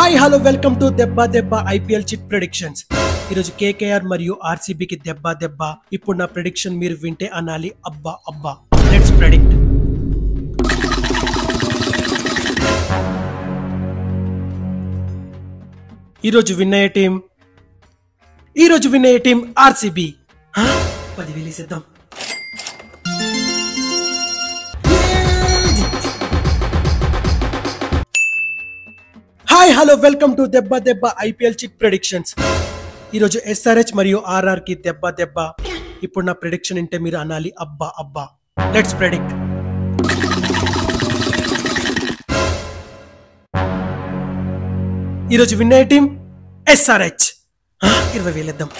Hi hello welcome to దెబ్బ దెబ్బ IPL chit predictions. ఈరోజు కేకేఆర్ మరియు ఆర్సీబీకి దెబ్బ దెబ్బ. ఇప్పుడు నా ప్రెడిక్షన్ మీరు వింటే అనాలి అబ్బా అబ్బా. Let's predict. ఈరోజు విన్ అయ్యే టీం ఆర్సీబీ. 10,000 వేసేద్దాం. హాయ్ హలో వెల్కమ్ టు దెబ్బ దెబ్బ ఐపీఎల్ చిట్ ప్రెడిక్షన్స్. ఈరోజు ఎస్ఆర్హెచ్ మరియు ఆర్ఆర్ కి దెబ్బ దెబ్బ. ఇప్పుడు నా ప్రెడిక్షన్ వింటే మీరు అనాలి అబ్బా అబ్బా. Let's predict. ఈరోజు విన్ అయ్యే టీం ఎస్ఆర్హెచ్. 20,000 వేద్దాం.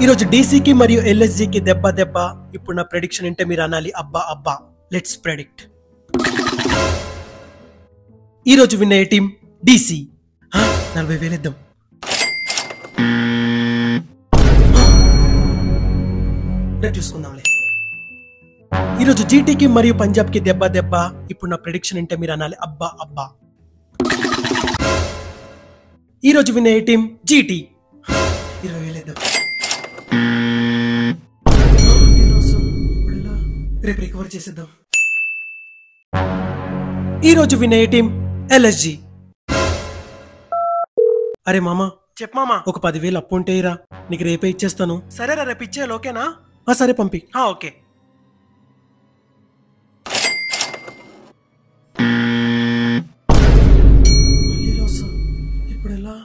ఈరోజు డీసీకి మరియు ఎల్ఎస్జీకి దెబ్బ దెబ్బ. ఇప్పుడు నా ప్రెడిక్షన్ అంటే మీరు అనాలి అబ్బా అబ్బా. Let's predict. ఈరోజు విన్ అయ్యే టీం డీసీ. 40,000 వేద్దాం. చూసుకుందాంలే. ఈరోజు జీటీకి మరియు పంజాబ్ కి దెబ్బ దెబ్బ. ఇప్పుడు నా ప్రెడిక్షన్ అంటే మీరు అనాలి అబ్బా అబ్బా. ఈరోజు విన్ అయ్యే టీం జీటీ. 20,000 వేద్దాం. రేపు రికవర్ చేసేద్దాం. ఈరోజు విన్ అయ్యే టీం ఎల్ఎస్జీ. అరే మామా చెప్పమామా, ఒక 10,000 అప్పు ఉంటేరా, నీకు రేపే ఇచ్చేస్తాను. సరేరా, రేపు ఇచ్చేయాలి. ఓకేనా? సరే పంపి. ఓకే. ఇప్పుడు ఎలా?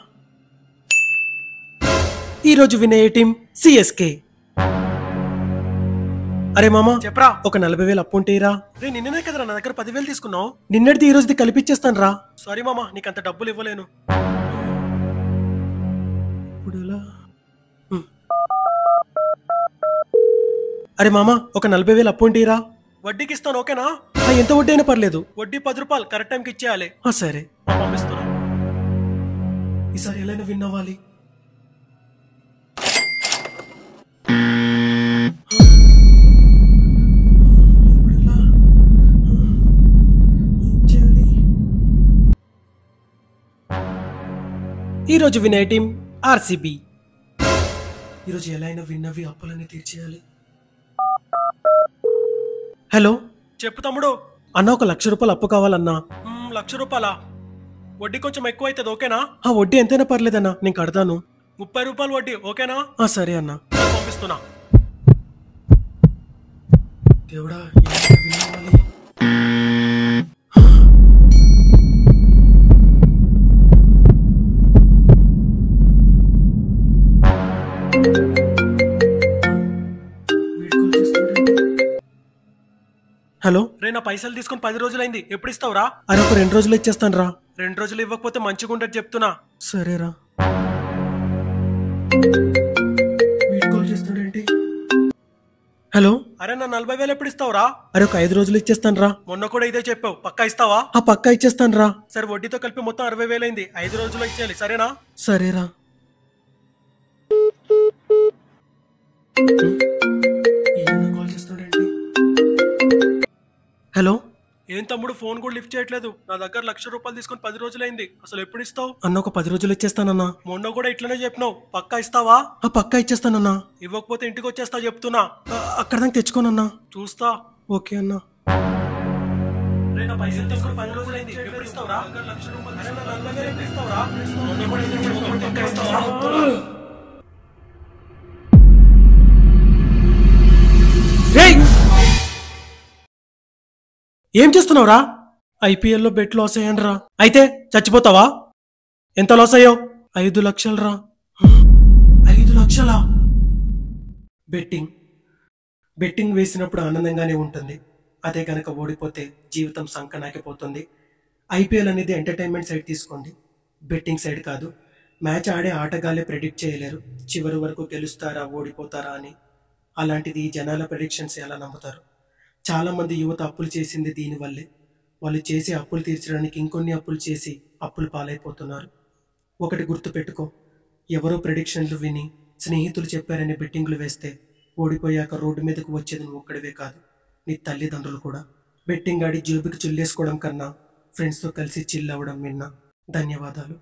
ఈరోజు విన్ అయ్యే టీం సిఎస్కే. అరే మామా చెప్పరా, ఒక 40,000 అప్పు ఉంటేరా. రే నిన్ననే కదరా నా దగ్గర 10,000 తీసుకున్నావు. నిన్నటిది ఈ రోజుది కలిపిచ్చేస్తాను రా. సారీ మామా, నీకు అంత డబ్బులు ఇవ్వలేను. ఇప్పుడు ఎలా? అరే మామా, ఒక 40,000 అప్పు ఉంటేరా. వడ్డీకి ఇస్తాను. ఓకేనా? ఎంత వడ్డీ అయినా పర్లేదు. వడ్డీ 10 రూపాయలు. కరెక్ట్ టైంకి ఇచ్చేయాలి. సరే పంపిస్తున్నా. ఈసారి ఎలా విన్ అవ్వాలి. ఈరోజు విన్ అయ్యే టీం ఆర్సీబీ. ఈరోజు ఎలా అయినా విన్ అవి అప్పులన్నీ తీర్చేయాలి. హలో చెప్పు తమ్ముడు. అన్న, ఒక 1,00,000 రూపాయలు అప్పు కావాలన్నా. 1,00,000 రూపాయలా? వడ్డీ కొంచెం ఎక్కువ అవుతుంది. ఓకేనా? వడ్డీ ఎంతైనా పర్లేదన్నా, నేను కడతాను. 30 రూపాయలు వడ్డీ. ఓకేనా? సరే అన్న, పంపిస్తున్నా. దేవుడా, హలో రే, నా పైసలు తీసుకుని 10 రోజులైంది. ఎప్పుడు ఇస్తావురా? అరే ఒక 2 రోజులు ఇచ్చేస్తాను రా. 2 రోజులు ఇవ్వకపోతే మంచిగా ఉంటుంది చెప్తున్నా. సరేరా. హలో అరే, నా 40,000 ఎప్పుడు ఇస్తావురా? అరే ఒక 5 రోజులు ఇచ్చేస్తాను రా. మొన్న కూడా ఇదే చెప్పావు. పక్కా ఇస్తావా? పక్కా ఇచ్చేస్తాను రా. సరే, వడ్డీతో కలిపి మొత్తం 60,000 అయింది. 5 రోజులు ఇచ్చేయాలి. సరేనా? సరేరా. హలో ఏం తమ్ముడు, ఫోన్ కూడా లిఫ్ట్ చేయట్లేదు. నా దగ్గర 1,00,000 రూపాయలు తీసుకుని 10 రోజులైంది. అసలు ఎప్పుడు ఇస్తావు? అన్న, ఒక 10 రోజులు ఇచ్చేస్తానన్నా. మొన్న కూడా ఇట్లనే చెప్పినావు. పక్కా ఇస్తావా? పక్కా ఇచ్చేస్తానన్నా. ఇవ్వకపోతే ఇంటికి వచ్చేస్తా చెప్తున్నా. అక్కడ దాకా తెచ్చుకోనన్నా. చూస్తా. ఓకే అన్నా. పైసలు తీసుకుని 10 రోజులైంది. ఎప్పుడు ఇస్తావురా? 1,00,000 రూపాయలు. ఏం చేస్తున్నావురా? ఐపీఎల్లో బెట్ లాస్ అయ్యాను రా. అయితే చచ్చిపోతావా? ఎంత లాస్ అయ్యావు? 5 లక్షలు రా. 5 లక్షలా? బెట్టింగ్ వేసినప్పుడు ఆనందంగానే ఉంటుంది. అదే కనుక ఓడిపోతే జీవితం సంకనాకిపోతుంది. ఐపీఎల్ అనేది ఎంటర్టైన్మెంట్ సైడ్ తీసుకోండి, బెట్టింగ్ సైడ్ కాదు. మ్యాచ్ ఆడే ఆటగాళ్ళే ప్రెడిక్ట్ చేయలేరు చివరి వరకు గెలుస్తారా ఓడిపోతారా అని. అలాంటిది ఈ జనాల ప్రెడిక్షన్స్ ఎలా నమ్ముతారు? చాలా మంది యువత అప్పులు చేసింది దీనివల్లే. వాళ్ళు చేసే అప్పులు తీర్చడానికి ఇంకొన్ని అప్పులు చేసి అప్పులు పాలైపోతున్నారు. ఒకటి గుర్తుపెట్టుకో, ఎవరో ప్రెడిక్షన్లు విని స్నేహితులు చెప్పారని బెట్టింగ్లు వేస్తే ఓడిపోయాక రోడ్డు మీదకు వచ్చేది నువ్వు ఒక్కడివే కాదు, నీ తల్లిదండ్రులు కూడా. బెట్టింగ్ ఆడి జేబుకి చిల్లేసుకోవడం కన్నా ఫ్రెండ్స్తో కలిసి చిల్ అవ్వడం విన్నా. ధన్యవాదాలు.